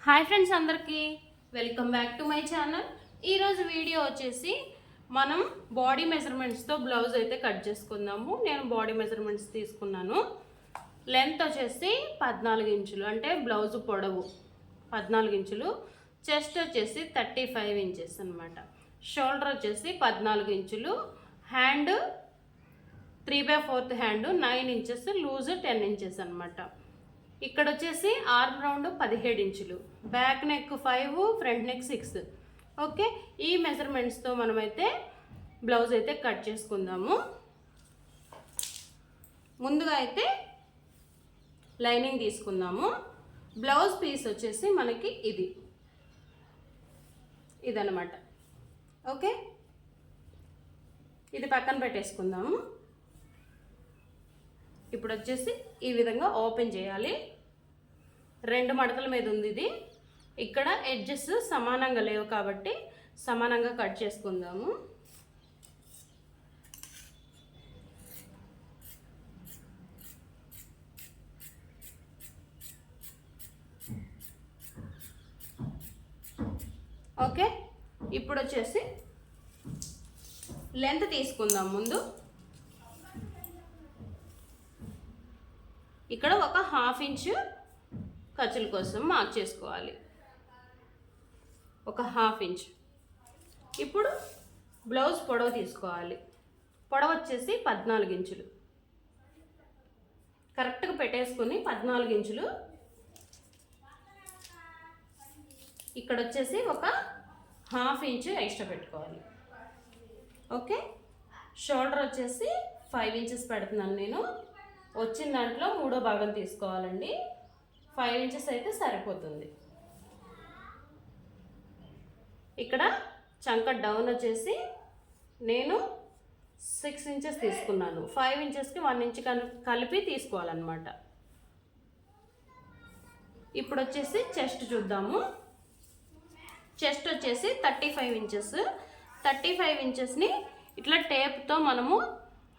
Hi friends, అందరికీ welcome back to my channel. ఈరోజు video వచ్చేసి మనం బాడీ మెజర్మెంట్స్తో బ్లౌజ్ అయితే కట్ చేసుకుందాము. నేను బాడీ మెజర్మెంట్స్ తీసుకున్నాను. లెంత్ వచ్చేసి 14 ఇంచులు, అంటే బ్లౌజ్ పొడవు 14 ఇంచులు. చెస్ట్ వచ్చేసి 35 ఇంచెస్ అనమాట. షోల్డర్ వచ్చేసి 14 ఇంచులు. Hand 3/4 hand 9 inches, loose 10 inches అనమాట. ఇక్కడ వచ్చేసి ఆర్మ్ రౌండ్ 17 ఇంచులు, back neck 5, front neck 6. Okay, ఈ మెజర్మెంట్స్తో మనమైతే బ్లౌజ్ అయితే కట్ చేసుకుందాము. ముందుగా అయితే లైనింగ్ తీసుకుందాము. బ్లౌజ్ పీస్ వచ్చేసి మనకి ఇదన్నమాట. ఓకే, ఇది పక్కన పెట్టేసుకుందాము. ఇప్పుడు వచ్చేసి ఈ విధంగా ఓపెన్ చేయాలి. 2 మడతల మీద ఉంది ఇది. ఇక్కడ ఎడ్జెస్ సమానంగా లేవు కాబట్టి సమానంగా కట్ చేసుకుందాము. ఓకే, ఇప్పుడు వచ్చేసి లెంత్ తీసుకుందాం. ముందు ఇక్కడ ఒక 1/2 ఇంచు ఖర్చుల కోసం మార్క్ చేసుకోవాలి, ఒక 1/2 ఇంచ్. ఇప్పుడు బ్లౌజ్ పొడవు తీసుకోవాలి. పొడవు వచ్చేసి 14 ఇంచులు. కరెక్ట్గా పెట్టేసుకొని 14 ఇంచులు. ఇక్కడ వచ్చేసి ఒక 1/2 ఇంచు ఎక్స్ట్రా పెట్టుకోవాలి. ఓకే, షోల్డర్ వచ్చేసి 5 ఇంచెస్ పెడుతున్నాను నేను. వచ్చిన దాంట్లో 3వ భాగం తీసుకోవాలండి. 5 ఇంచెస్ అయితే సరిపోతుంది. ఇక్కడ చంక డౌన్ వచ్చేసి నేను 6 ఇంచెస్ తీసుకున్నాను. 5 ఇంచెస్కి 1 ఇంచ్ కలిపి తీసుకోవాలన్నమాట. ఇప్పుడు వచ్చేసి చెస్ట్ చూద్దాము. చెస్ట్ వచ్చేసి 35 ఇంచెస్. 35 ఇంచెస్ని ఇట్లా టేప్తో మనము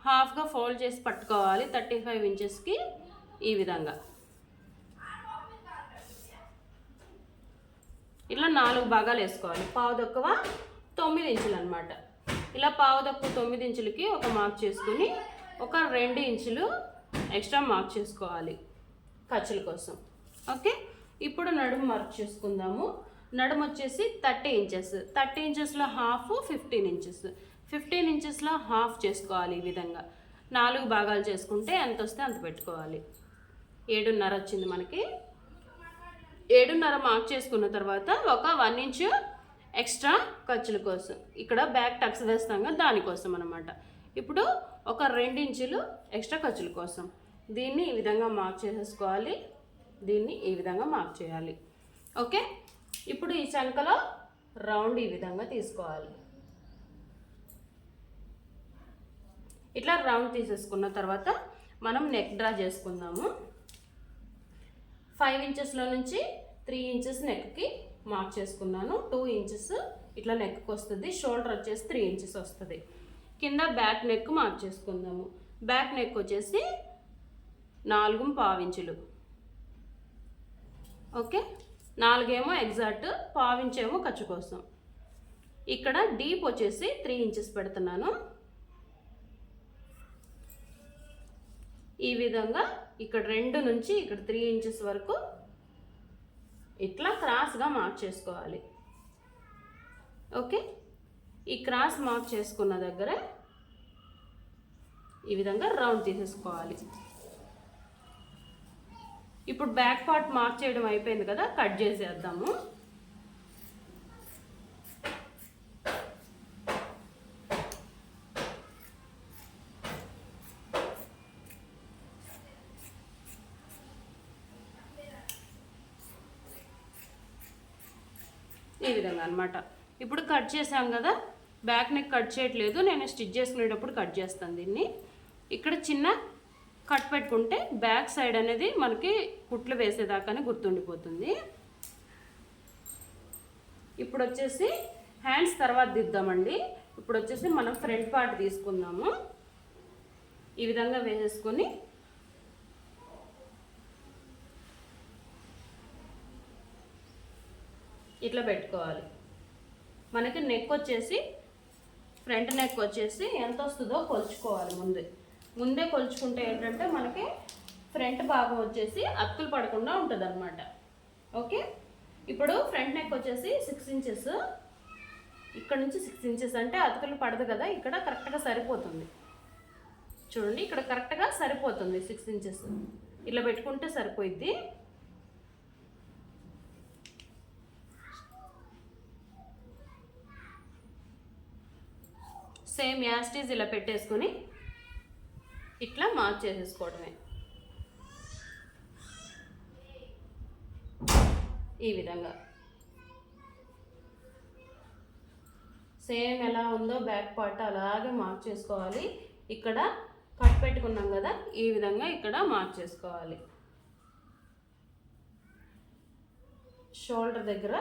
హాఫ్గా ఫోల్డ్ చేసి పట్టుకోవాలి. 35 ఇంచెస్కి ఈ విధంగా ఇట్లా 4 భాగాలు వేసుకోవాలి. పావుదక్కువ 9 ఇంచులు అనమాట. ఇలా పావుదక్కువ 9 ఇంచులకి ఒక మార్క్ చేసుకుని ఒక 2 ఇంచులు ఎక్స్ట్రా మార్క్ చేసుకోవాలి ఖర్చుల కోసం. ఓకే, ఇప్పుడు నడుము మార్క్ చేసుకుందాము. నడుము వచ్చేసి 30 ఇంచెస్. 30 ఇంచెస్లో హాఫ్ 15 ఇంచెస్. 15 ఇంచెస్లో హాఫ్ చేసుకోవాలి. ఈ విధంగా 4 భాగాలు చేసుకుంటే ఎంత వస్తే అంత పెట్టుకోవాలి. 7.5 వచ్చింది మనకి. 7.5 మార్క్ చేసుకున్న తర్వాత ఒక 1 ఇంచు ఎక్స్ట్రా ఖర్చుల కోసం, ఇక్కడ బ్యాక్ టక్స్ వేస్తాం కదా దానికోసం అనమాట. ఇప్పుడు ఒక 2 ఇంచులు ఎక్స్ట్రా ఖర్చుల కోసం దీన్ని ఈ విధంగా మార్క్ చేసేసుకోవాలి. దీన్ని ఈ విధంగా మార్క్ చేయాలి. ఓకే, ఇప్పుడు ఈ చంకలో రౌండ్ ఈ విధంగా తీసుకోవాలి. ఇట్లా రౌండ్ తీసేసుకున్న తర్వాత మనం నెక్ డ్రా చేసుకుందాము. 5 ఇంచెస్లో నుంచి 3 ఇంచెస్ నెక్కి మార్క్ చేసుకున్నాను. 2 ఇంచెస్ ఇట్లా నెక్కి వస్తుంది. షోల్డర్ వచ్చేసి 3 ఇంచెస్ వస్తుంది. కింద బ్యాక్ నెక్ మార్క్ చేసుకుందాము. బ్యాక్ నెక్ వచ్చేసి 4.25 ఇంచులు. ఓకే, 4 ఏమో ఎగ్జాక్ట్, 1/2 ఇంచ్ ఏమో ఖర్చు కోసం. ఇక్కడ డీప్ వచ్చేసి 3 ఇంచెస్ పెడుతున్నాను. ఈ విధంగా ఇక్కడ 2 నుంచి ఇక్కడ 3 ఇంచెస్ వరకు ఇట్లా క్రాస్గా మార్క్ చేసుకోవాలి. ఓకే, ఈ క్రాస్ మార్క్ చేసుకున్న దగ్గర ఈ విధంగా రౌండ్ తీసేసుకోవాలి. ఇప్పుడు బ్యాక్ పార్ట్ మార్క్ చేయడం అయిపోయింది కదా, కట్ చేసేద్దాము. ఈ విధంగా అనమాట. ఇప్పుడు కట్ చేసాం కదా, బ్యాక్ నెక్ కట్ చేయట్లేదు, నేను స్టిచ్ చేసుకునేటప్పుడు కట్ చేస్తాను దీన్ని. ఇక్కడ చిన్న కట్ పెట్టుకుంటే బ్యాక్ సైడ్ అనేది మనకి కుట్లు వేసేదాకానే గుర్తుండిపోతుంది. ఇప్పుడు వచ్చేసి హ్యాండ్స్ తర్వాత దిద్దామండి. ఇప్పుడు వచ్చేసి మనం ఫ్రంట్ పార్ట్ తీసుకుందాము. ఈ విధంగా వేసేసుకొని ఇట్లా పెట్టుకోవాలి. మనకి నెక్ వచ్చేసి ఫ్రంట్ నెక్ వచ్చేసి ఎంత వస్తుందో కొలుచుకోవాలి. ముందే కొలుచుకుంటే ఏంటంటే మనకి ఫ్రంట్ భాగం వచ్చేసి అతుకులు పడకుండా ఉంటుంది అనమాట. ఓకే, ఇప్పుడు ఫ్రంట్ నెక్ వచ్చేసి 6 ఇంచెస్, ఇక్కడ నుంచి 6 ఇంచెస్ అంటే అతుకులు పడదు కదా, ఇక్కడ కరెక్ట్గా సరిపోతుంది. చూడండి, ఇక్కడ కరెక్ట్గా సరిపోతుంది 6 ఇంచెస్. ఇలా పెట్టుకుంటే సరిపోయిద్ది. సేమ్ యాస్టీజ్ ఇలా పెట్టేసుకొని ఇట్లా మార్క్ చేసేసుకోవడమే. ఈ విధంగా సేమ్ ఎలా ఉందో బ్యాక్ పార్ట్ అలాగే మార్క్ చేసుకోవాలి. ఇక్కడ కట్ పెట్టుకున్నాం కదా, ఈ విధంగా ఇక్కడ మార్క్ చేసుకోవాలి. షోల్డర్ దగ్గర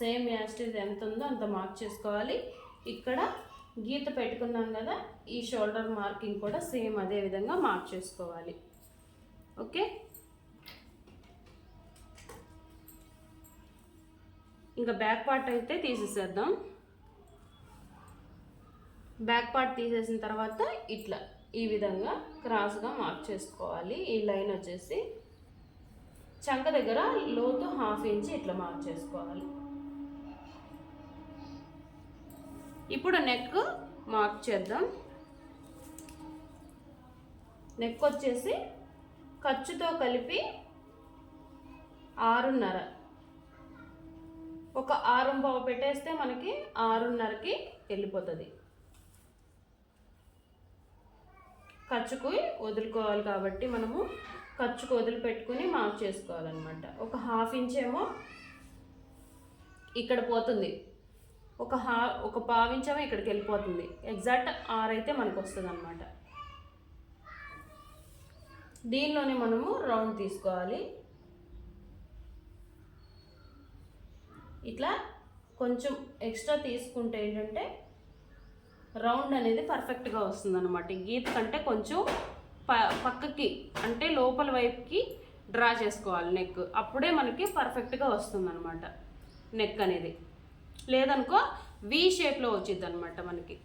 సేమ్ యాస్టీజ్ ఎంత ఉందో అంత మార్క్ చేసుకోవాలి. ఇక్కడ గీత పెట్టుకున్నాం కదా, ఈ షోల్డర్ మార్కింగ్ కూడా సేమ్ అదే విధంగా మార్క్ చేసుకోవాలి. ఓకే, ఇంకా బ్యాక్ పార్ట్ అయితే తీసేసేద్దాం. బ్యాక్ పార్ట్ తీసేసిన తర్వాత ఇట్లా ఈ విధంగా క్రాస్గా మార్క్ చేసుకోవాలి. ఈ లైన్ వచ్చేసి చంక దగ్గర లోతు 1/2 ఇంచ్ ఇట్లా మార్క్ చేసుకోవాలి. ఇప్పుడు నెక్ మార్క్ చేద్దాం. నెక్ వచ్చేసి ఖర్చుతో కలిపి 6.5, ఒక 6.5 పెట్టేస్తే మనకి 6.5కి వెళ్ళిపోతుంది. ఖర్చుకు వదులుకోవాలి కాబట్టి మనము ఖర్చుకు వదిలిపెట్టుకుని మార్క్ చేసుకోవాలన్నమాట. ఒక 1/2 ఇంచ్ ఏమో ఇక్కడ పోతుంది, ఒక 1/4 ఇంచ్ ఏమో ఇక్కడికి వెళ్ళిపోతుంది. ఎగ్జాక్ట్ 6 అయితే మనకు వస్తుంది అన్నమాట. దీనిలోనే మనము రౌండ్ తీసుకోవాలి. ఇట్లా కొంచెం ఎక్స్ట్రా తీసుకుంటే ఏంటంటే రౌండ్ అనేది పర్ఫెక్ట్గా వస్తుంది అనమాట. గీత కంటే కొంచెం పక్కకి అంటే లోపల వైపుకి డ్రా చేసుకోవాలి నెక్, అప్పుడే మనకి పర్ఫెక్ట్గా వస్తుంది అనమాట నెక్ అనేది. లేదనుకో వి షేప్లో వచ్చింది అనమాట మనకి.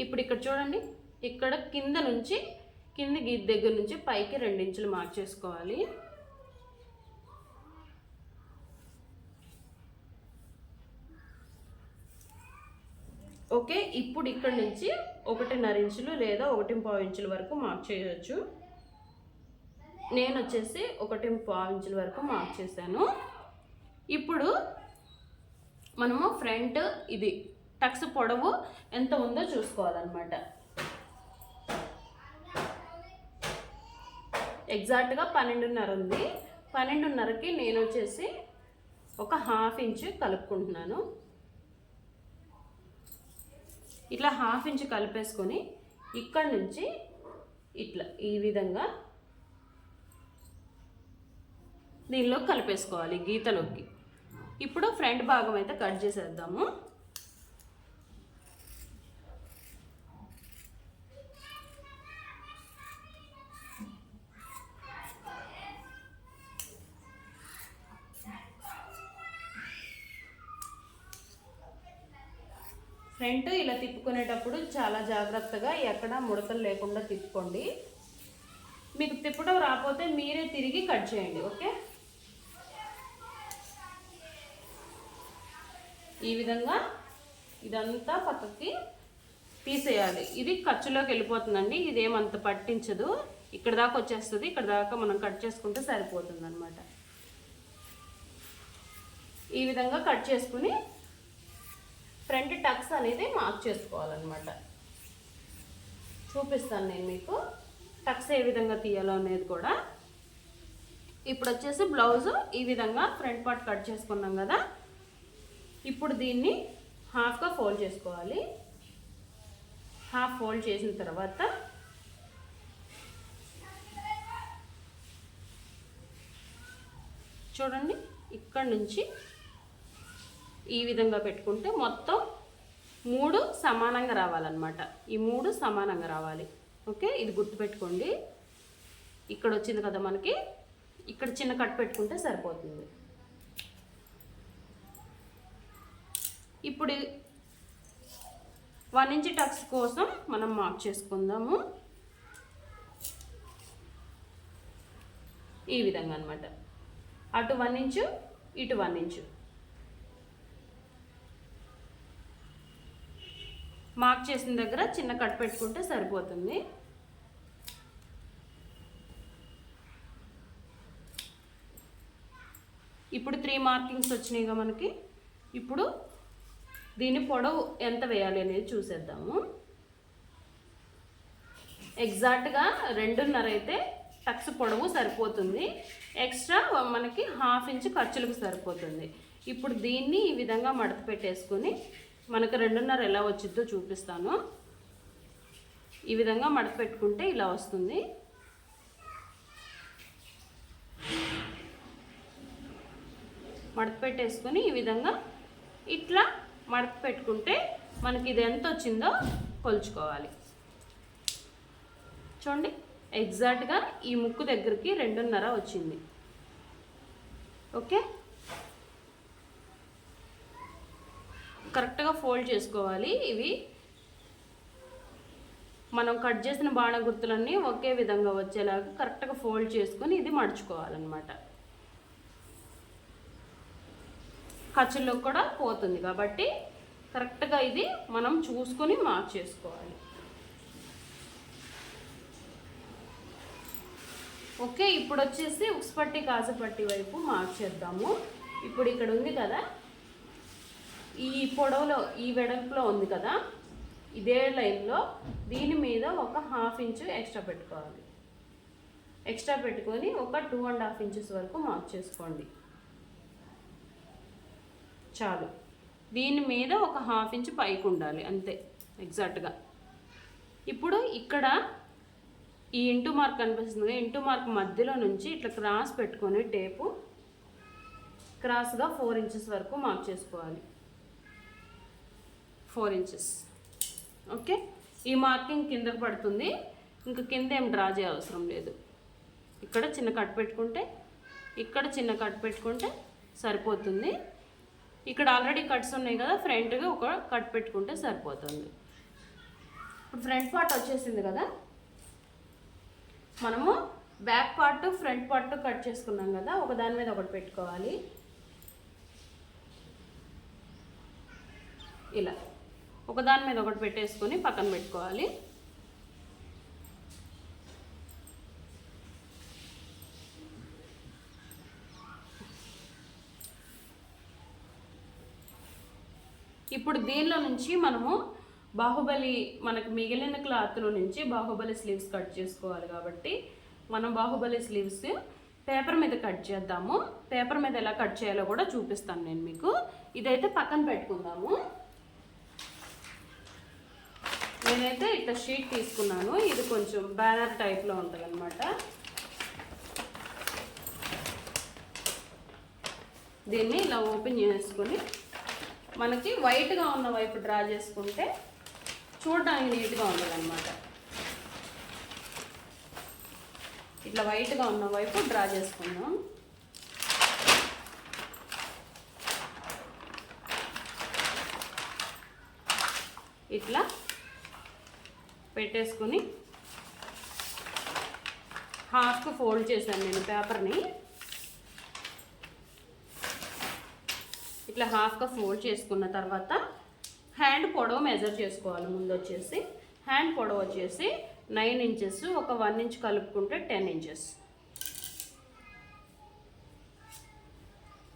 ఇప్పుడు ఇక్కడ చూడండి, ఇక్కడ కింద నుంచి కింది గీత దగ్గర నుంచి పైకి 2 ఇంచులు మార్క్ చేసుకోవాలి. ఓకే, ఇప్పుడు ఇక్కడ నుంచి 1.5 ఇంచులు లేదా 1.5 ఇంచుల వరకు మార్క్ చేయవచ్చు. నేను వచ్చేసి 1.5 ఇంచుల వరకు మార్క్ చేశాను. ఇప్పుడు మనము ఫ్రంట్ ఇది టక్స్ పొడవు ఎంత ఉందో చూసుకోవాలన్నమాట. ఎగ్జాక్ట్గా 12.5 ఉంది. 12.5కి నేను వచ్చేసి ఒక 1/2 ఇంచు కలుపుకుంటున్నాను. ఇట్లా 1/2 ఇంచు కలిపేసుకొని ఇక్కడ నుంచి ఇట్లా ఈ విధంగా దీనిలో కలిపేసుకోవాలి గీతలోకి. ఇప్పుడు ఫ్రంట్ భాగం అయితే కట్ చేసేద్దాము. ఫ్రంట్ ఇలా తిప్పుకునేటప్పుడు చాలా జాగ్రత్తగా ఎక్కడ ముడతలు లేకుండా తిప్పుకోండి. మీకు తిప్పడం రాకపోతే మీరే తిరిగి కట్ చేయండి. ఓకే, ఈ విధంగా ఇదంతా పక్కకి తీసేయాలి. ఇది ఖర్చులోకి వెళ్ళిపోతుందండి, ఇదేమంత పట్టించదు. ఇక్కడ దాకా వచ్చేస్తుంది, ఇక్కడ దాకా మనం కట్ చేసుకుంటే సరిపోతుంది అన్నమాట. ఈ విధంగా కట్ చేసుకుని ఫ్రంట్ టక్స్ అనేది మార్క్ చేసుకోవాలన్నమాట. చూపిస్తాను నేను మీకు టక్స్ ఏ విధంగా తీయాలో అనేది కూడా. ఇప్పుడు వచ్చేసి బ్లౌజ్ ఈ విధంగా ఫ్రంట్ పార్ట్ కట్ చేసుకున్నాం కదా, ఇప్పుడు దీన్ని హాఫ్గా ఫోల్డ్ చేసుకోవాలి. హాఫ్ ఫోల్డ్ చేసిన తర్వాత చూడండి, ఇక్కడ నుంచి ఈ విధంగా పెట్టుకుంటే మొత్తం 3 సమానంగా రావాలన్నమాట. ఈ 3 సమానంగా రావాలి. ఓకే, ఇది గుర్తుపెట్టుకోండి. ఇక్కడ వచ్చింది కదా మనకి, ఇక్కడ చిన్న కట్ పెట్టుకుంటే సరిపోతుంది. ఇప్పుడు 1 ఇంచ్ టక్స్ కోసం మనం మార్క్ చేసుకుందాము. ఈ విధంగా అన్నమాట. అటు 1 ఇంచు ఇటు 1 ఇంచు మార్క్ చేసిన దగ్గర చిన్న కట్ పెట్టుకుంటే సరిపోతుంది. ఇప్పుడు 3 మార్కింగ్స్ వచ్చినాయిగా మనకి. ఇప్పుడు దీని పొడవు ఎంత వేయాలి అనేది చూసేద్దాము. ఎగ్జాక్ట్గా 2.5 అయితే టక్స్ పొడవు సరిపోతుంది. ఎక్స్ట్రా మనకి 1/2 ఇంచ్ ఖర్చులకు సరిపోతుంది. ఇప్పుడు దీన్ని ఈ విధంగా మడత పెట్టేసుకొని మనకు 2.5 ఎలా వచ్చిద్దో చూపిస్తాను. ఈ విధంగా మడత పెట్టుకుంటే ఇలా వస్తుంది. మడత పెట్టేసుకొని ఈ విధంగా ఇట్లా మడత పెట్టుకుంటే మనకి ఇది ఎంత వచ్చిందో కొలుచుకోవాలి. చూడండి, ఎగ్జాక్ట్గా ఈ ముక్కు దగ్గరికి 2.5 వచ్చింది. ఓకే, కరెక్ట్గా ఫోల్డ్ చేసుకోవాలి. ఇవి మనం కట్ చేసిన బాణ గుర్తులన్నీ ఒకే విధంగా వచ్చేలాగా కరెక్ట్గా ఫోల్డ్ చేసుకొని ఇది మడుచుకోవాలన్నమాట. ఖర్చుల్లో కూడా పోతుంది కాబట్టి కరెక్ట్గా ఇది మనం చూసుకొని మార్క్ చేసుకోవాలి. ఓకే, ఇప్పుడు వచ్చేసి ఉక్స్ పట్టి కాజపట్టి వైపు మార్క్ చేద్దాము. ఇప్పుడు ఇక్కడ ఉంది కదా, ఈ పొడవులో ఈ వెడల్పులో ఉంది కదా, ఇదే లైన్లో దీని మీద ఒక 1/2 ఇంచు ఎక్స్ట్రా పెట్టుకోవాలి. ఎక్స్ట్రా పెట్టుకొని ఒక 2.5 ఇంచెస్ వరకు మార్క్ చేసుకోండి. చాలు, దీని మీద ఒక 1/2 ఇంచ్ పైకి ఉండాలి అంతే ఎగ్జాక్ట్గా. ఇప్పుడు ఇక్కడ ఈ ఇంటూ మార్క్ కనిపిస్తుంది. ఇంటూ మార్క్ మధ్యలో నుంచి ఇట్లా క్రాస్ పెట్టుకొని టేపు క్రాస్గా 4 ఇంచెస్ వరకు మార్క్ చేసుకోవాలి. 4 ఇంచెస్. ఓకే, ఈ మార్కింగ్ కిందకు పడుతుంది. ఇంకా కింద ఏం డ్రా చేయ అవసరం లేదు. ఇక్కడ చిన్న కట్ పెట్టుకుంటే, ఇక్కడ చిన్న కట్ పెట్టుకుంటే సరిపోతుంది. ఇక్కడ ఆల్రెడీ కట్స్ ఉన్నాయి కదా, ఫ్రంట్గా ఒక కట్ పెట్టుకుంటే సరిపోతుంది. ఇప్పుడు ఫ్రంట్ పార్ట్ వచ్చేసింది కదా, మనము back part front part cut చేసుకున్నాం కదా, ఒక దాని మీద ఒకటి పెట్టుకోవాలి. ఇలా ఒక దాని మీద ఒకటి పెట్టేసుకొని పక్కన పెట్టుకోవాలి. ఇప్పుడు దీనిలో నుంచి మనము బాహుబలి, మనకు మిగిలిన క్లాత్లో నుంచి బాహుబలి స్లీవ్స్ కట్ చేసుకోవాలి కాబట్టి మనం బాహుబలి స్లీవ్స్ పేపర్ మీద కట్ చేద్దాము. పేపర్ మీద ఎలా కట్ చేయాలో కూడా చూపిస్తాను నేను మీకు. ఇదైతే పక్కన పెట్టుకుందాము. నేనైతే ఇట్లా షీట్ తీసుకున్నాను. ఇది కొంచెం బ్యానర్ టైప్లో ఉంటుంది అనమాట. దీన్ని ఇలా ఓపెన్ చేసుకొని మనకి వైట్గా ఉన్న వైపు డ్రా చేసుకుంటే చూడడానికి నీట్గా ఉంటుంది అనమాట. ఇట్లా వైట్గా ఉన్న వైపు డ్రా చేసుకుందాం. ఇట్లా పెట్టేసుకొని హాఫ్కి ఫోల్డ్ చేశాను నేను పేపర్ని. ఇట్లా హాఫ్గా ఫోల్డ్ చేసుకున్న తర్వాత హ్యాండ్ పొడవు మెజర్ చేసుకోవాలి. ముందు వచ్చేసి హ్యాండ్ పొడవు వచ్చేసి 9 ఇంచెస్, ఒక 1 ఇంచ్ కలుపుకుంటే 10 ఇంచెస్.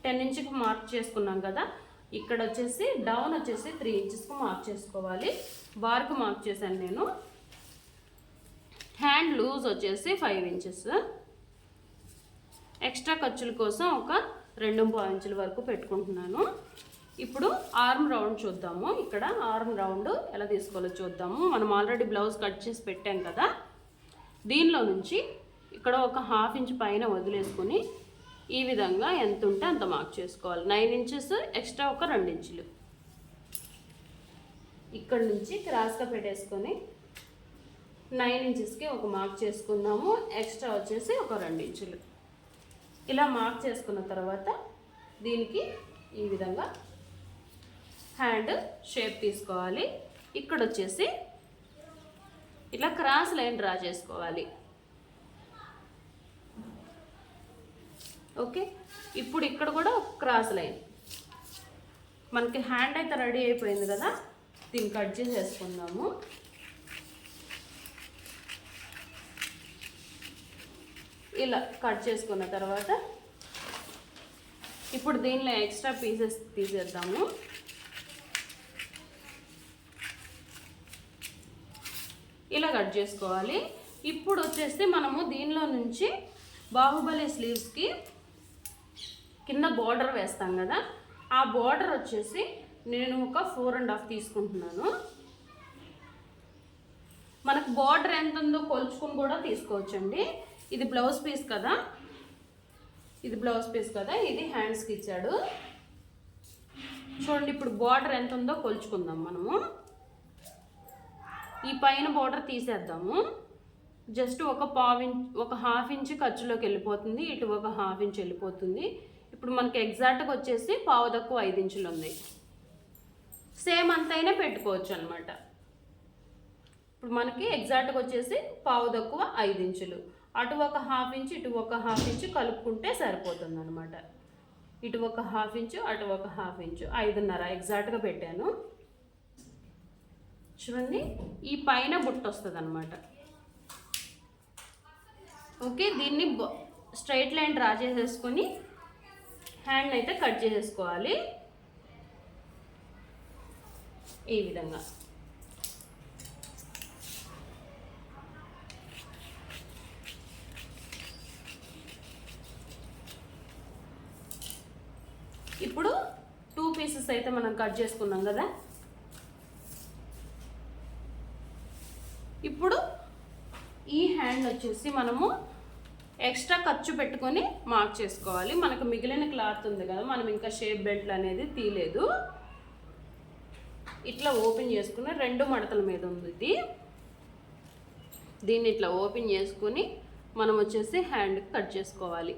10 ఇంచ్కి మార్క్ చేసుకున్నాం కదా, ఇక్కడ వచ్చేసి డౌన్ వచ్చేసి 3 ఇంచెస్కి మార్క్ చేసుకోవాలి. బార్కు మార్క్ చేశాను నేను. హ్యాండ్ లూజ్ వచ్చేసి 5 ఇంచెస్. ఎక్స్ట్రా ఖర్చుల కోసం ఒక 2.5 ఇంచుల వరకు పెట్టుకుంటున్నాను. ఇప్పుడు ఆర్మ్ రౌండ్ చూద్దాము. ఇక్కడ ఆర్మ్ రౌండ్ ఎలా తీసుకోవాలో చూద్దాము. మనం ఆల్రెడీ బ్లౌజ్ కట్ చేసి పెట్టాం కదా, దీనిలో నుంచి ఇక్కడ ఒక 1/2 ఇంచ్ పైన వదిలేసుకొని ఈ విధంగా ఎంత ఉంటే అంత మార్క్ చేసుకోవాలి. 9 ఇంచెస్ ఎక్స్ట్రా ఒక 2 ఇంచులు. ఇక్కడ నుంచి క్రాస్గా పెట్టేసుకొని 9 ఇంచెస్కి ఒక మార్క్ చేసుకుందాము. ఎక్స్ట్రా వచ్చేసి ఒక 2 ఇంచులు. ఇలా మార్క్ చేసుకున్న తర్వాత దీనికి ఈ విధంగా హ్యాండ్ షేప్ తీసుకోవాలి. ఇక్కడ వచ్చేసి ఇట్లా క్రాస్ లైన్ డ్రా చేసుకోవాలి. ఓకే, ఇప్పుడు ఇక్కడ కూడా క్రాస్ లైన్. మనకి హ్యాండ్ అయితే రెడీ అయిపోయింది కదా, దీన్ని కట్ చేసేసుకుందాము. ఇలా కట్ చేసుకున్న తర్వాత ఇప్పుడు దీనిలో ఎక్స్ట్రా పీసెస్ తీసేద్దాము. ఇలా కట్ చేసుకోవాలి. ఇప్పుడు వచ్చేసి మనము దీనిలో నుంచి బాహుబలి స్లీవ్స్కి కింద బార్డర్ వేస్తాం కదా, ఆ బార్డర్ వచ్చేసి నేను ఒక 4.5 తీసుకుంటున్నాను. మనకు బార్డర్ ఎంత ఉందో కొలుచుకుని కూడా తీసుకోవచ్చండి. ఇది బ్లౌజ్ పీస్ కదా, ఇది హ్యాండ్స్కి ఇచ్చాడు. చూడండి, ఇప్పుడు బార్డర్ ఎంత ఉందో కొలుచుకుందాం మనము. ఈ పైన బార్డర్ తీసేద్దాము. జస్ట్ ఒక హాఫ్ ఇంచ్ ఖర్చులోకి వెళ్ళిపోతుంది, ఇటు ఒక హాఫ్ ఇంచ్ వెళ్ళిపోతుంది. ఇప్పుడు మనకి ఎగ్జాక్ట్గా వచ్చేసి పావు తక్కువ 5 ఇంచులు ఉంది. సేమ్ అంతైనా పెట్టుకోవచ్చు అనమాట. ఇప్పుడు మనకి ఎగ్జాక్ట్గా వచ్చేసి పావు తక్కువ 5 ఇంచులు, అటు ఒక హాఫ్ ఇంచ్ ఇటు ఒక హాఫ్ ఇంచ్ కలుపుకుంటే సరిపోతుంది అనమాట. ఇటు ఒక హాఫ్ ఇంచు అటు ఒక హాఫ్ ఇంచు, 5.5 ఎగ్జాక్ట్గా పెట్టాను. చూడండి, ఈ పైన బుట్ట వస్తుంది అనమాట. ఓకే, దీన్ని స్ట్రైట్ లైన్ డ్రా చేసేసుకొని హ్యాండ్ అయితే కట్ చేసేసుకోవాలి ఈ విధంగా. ఇప్పుడు 2 పీసెస్ అయితే మనం కట్ చేసుకున్నాం కదా, ఇప్పుడు ఈ హ్యాండ్ వచ్చేసి మనము ఎక్స్ట్రా ఖర్చు పెట్టుకొని మార్క్ చేసుకోవాలి. మనకు మిగిలిన క్లాత్ ఉంది కదా, మనం ఇంకా షేప్ బెల్ట్ అనేది తీయలేదు. ఇట్లా ఓపెన్ చేసుకుని 2 మడతల మీద ఉంది ఇది. దీన్ని ఇట్లా ఓపెన్ చేసుకుని మనం వచ్చేసి హ్యాండ్ కట్ చేసుకోవాలి.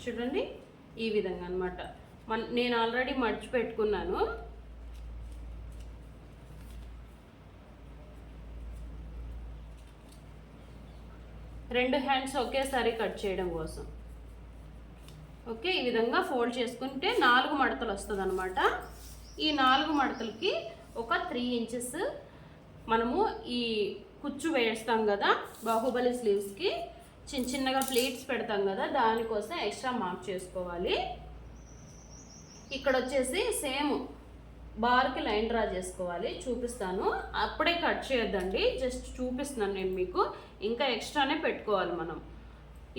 చూడండి, ఈ విధంగా అనమాట. నేను ఆల్రెడీ మర్చి పెట్టుకున్నాను. రెండు హ్యాండ్స్ ఒకేసారి కట్ చేయడం కోసం. ఓకే, ఈ విధంగా ఫోల్డ్ చేసుకుంటే 4 మడతలు వస్తుంది అనమాట. ఈ 4 మడతలకి ఒక 3 ఇంచెస్ మనము ఈ కుచ్చు వేస్తాం కదా బాహుబలి స్లీవ్స్కి, చిన్నగా ప్లేట్స్ పెడతాం కదా, దానికోసం ఎక్స్ట్రా మార్క్ చేసుకోవాలి. ఇక్కడ వచ్చేసి సేమ్ బార్కి లైన్ డ్రా చేసుకోవాలి. చూపిస్తాను, అప్పుడే కట్ చేయొద్దండి, జస్ట్ చూపిస్తున్నాను నేను మీకు. ఇంకా ఎక్స్ట్రానే పెట్టుకోవాలి మనం.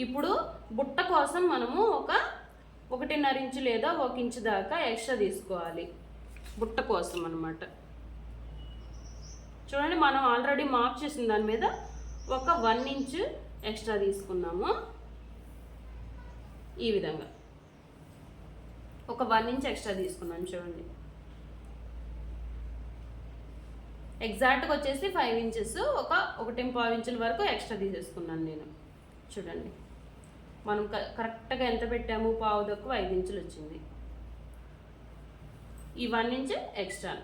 ఇప్పుడు బుట్ట కోసం మనము ఒక 1.5 ఇంచు లేదా 1 ఇంచు దాకా ఎక్స్ట్రా తీసుకోవాలి బుట్ట కోసం అన్నమాట. చూడండి, మనం ఆల్రెడీ మార్క్ చేసిన దాని మీద ఒక 1 ఇంచు ఎక్స్ట్రా తీసుకున్నాము. ఈ విధంగా ఒక 1 ఇంచ్ ఎక్స్ట్రా తీసుకున్నాను. చూడండి, ఎగ్జాక్ట్గా వచ్చేసి 5 ఇంచెస్, ఒక 1.5 ఇంచుల వరకు ఎక్స్ట్రా తీసేసుకున్నాను నేను. చూడండి, మనం కరెక్ట్గా ఎంత పెట్టాము, పావు తక్కువ 5 ఇంచులు వచ్చింది. ఈ 1 ఇంచ్ ఎక్స్ట్రా.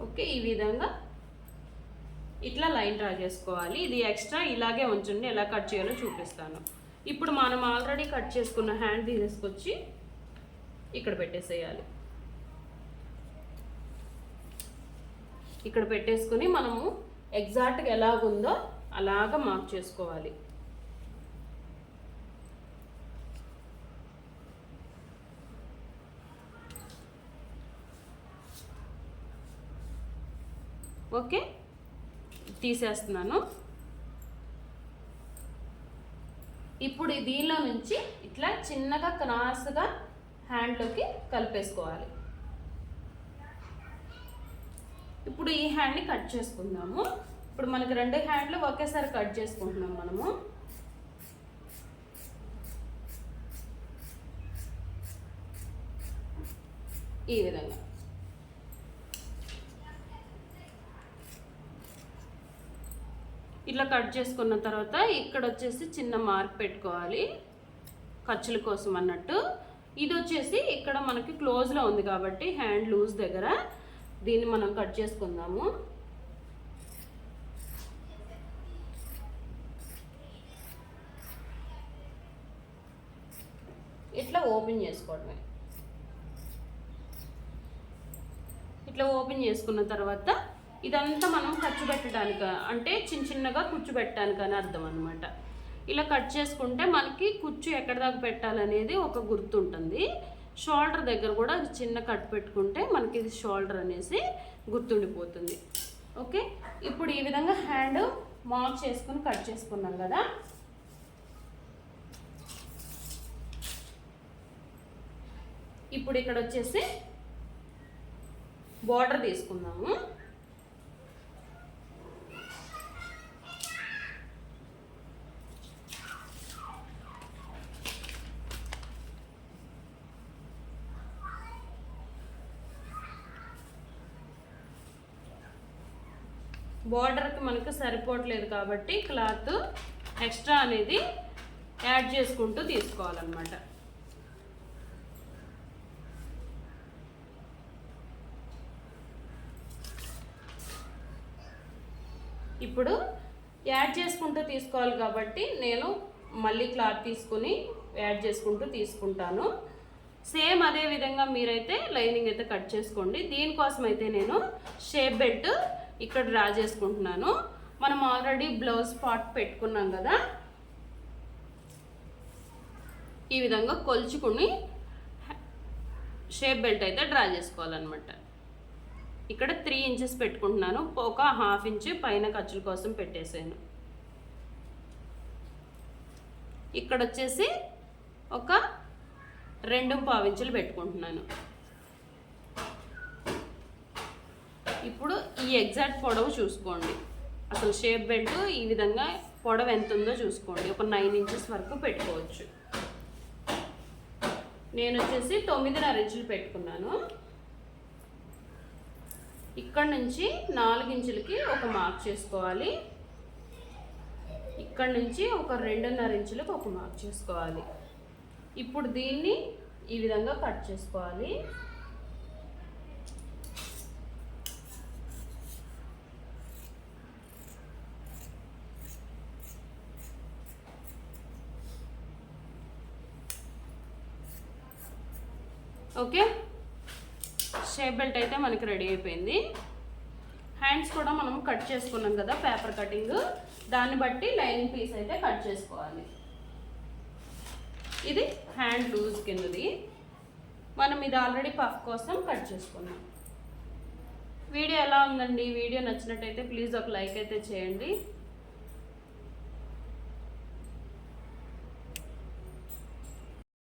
ఓకే, ఈ విధంగా ఇట్లా లైన్ డ్రా చేసుకోవాలి. ఇది ఎక్స్ట్రా ఇలాగే ఉంచండి, ఎలా కట్ చేయాలో చూపిస్తాను. ఇప్పుడు మనం ఆల్రెడీ కట్ చేసుకున్న హ్యాండ్ తీసేసుకొచ్చి ఇక్కడ పెట్టేసేయాలి. ఇక్కడ పెట్టేసుకుని మనము ఎగ్జాక్ట్గా ఎలాగుందో అలాగా మార్క్ చేసుకోవాలి. ఓకే, తీసేస్తున్నాను. ఇప్పుడు దీనిలో నుంచి ఇట్లా చిన్నగా క్రాస్గా హ్యాండ్లోకి కలిపేసుకోవాలి. ఇప్పుడు ఈ హ్యాండ్ని కట్ చేసుకుందాము. ఇప్పుడు మనకి 2 హ్యాండ్లు ఒకేసారి కట్ చేసుకుంటున్నాం మనము. ఈ విధంగా ఇట్లా కట్ చేసుకున్న తర్వాత ఇక్కడ వచ్చేసి చిన్న మార్క్ పెట్టుకోవాలి ఖర్చుల కోసం అన్నట్టు. ఇది వచ్చేసి ఇక్కడ మనకి క్లోజ్లో ఉంది కాబట్టి హ్యాండ్ లూజ్ దగ్గర దీన్ని మనం కట్ చేసుకుందాము. ఇట్లా ఓపెన్ చేసుకోవడమే. ఇట్లా ఓపెన్ చేసుకున్న తర్వాత ఇదంతా మనం ఖర్చు పెట్టడానికి అంటే చిన్నగా కుచ్చు పెట్టడానికి అని అర్థం అనమాట. ఇలా కట్ చేసుకుంటే మనకి కుచ్చు ఎక్కడ దాకా పెట్టాలనేది ఒక గుర్తు ఉంటుంది. షోల్డర్ దగ్గర కూడా చిన్న కట్ పెట్టుకుంటే మనకి ఇది షోల్డర్ అనేసి గుర్తుండిపోతుంది. ఓకే, ఇప్పుడు ఈ విధంగా హ్యాండ్ మార్క్ చేసుకుని కట్ చేసుకున్నాం కదా. ఇప్పుడు ఇక్కడ వచ్చేసి బార్డర్ తీసుకుందాము. బార్డర్కి మనకు సరిపోవట్లేదు కాబట్టి క్లాత్ ఎక్స్ట్రా అనేది యాడ్ చేసుకుంటూ తీసుకోవాలన్నమాట. ఇప్పుడు యాడ్ చేసుకుంటూ తీసుకోవాలి కాబట్టి నేను మళ్ళీ క్లాత్ తీసుకుని యాడ్ చేసుకుంటూ తీసుకుంటాను. సేమ్ అదే విధంగా మీరైతే లైనింగ్ అయితే కట్ చేసుకోండి. దీనికోసం అయితే నేను షేప్ బెల్ట్ ఇక్కడ డ్రా చేసుకుంటున్నాను. మనం ఆల్రెడీ బ్లౌజ్ పార్ట్ పెట్టుకున్నాం కదా, ఈ విధంగా కొలుచుకుని షేప్ బెల్ట్ అయితే డ్రా చేసుకోవాలన్నమాట. ఇక్కడ 3 ఇంచెస్ పెట్టుకుంటున్నాను. ఒక 1/2 ఇంచ్ పైన ఖర్చుల కోసం పెట్టేసాను. ఇక్కడ వచ్చేసి ఒక 2.5 ఇంచులు పెట్టుకుంటున్నాను. ఇప్పుడు ఈ ఎగ్జాక్ట్ పొడవు చూసుకోండి. అసలు షేప్ బెల్ట్ ఈ విధంగా పొడవు ఎంత ఉందో చూసుకోండి. ఒక 9 ఇంచెస్ వరకు పెట్టుకోవచ్చు. నేను వచ్చేసి 9.5 ఇంచులు పెట్టుకున్నాను. ఇక్కడ నుంచి 4 ఇంచులకి ఒక మార్క్ చేసుకోవాలి. ఇక్కడ నుంచి ఒక 2.5 ఇంచులకు ఒక మార్క్ చేసుకోవాలి. ఇప్పుడు దీన్ని ఈ విధంగా కట్ చేసుకోవాలి. ఓకే, షేప్ బెల్ట్ అయితే మనకి రెడీ అయిపోయింది. హ్యాండ్స్ కూడా మనం కట్ చేసుకున్నాం కదా పేపర్ కటింగ్, దాన్ని బట్టి లైనింగ్ పీస్ అయితే కట్ చేసుకోవాలి. ఇది హ్యాండ్ లూజ్ కిందది. మనం ఇది ఆల్రెడీ పఫ్ కోసం కట్ చేసుకున్నాం. వీడియో ఎలా ఉందండి? వీడియో నచ్చినట్టయితే ప్లీజ్ ఒక లైక్ అయితే చేయండి.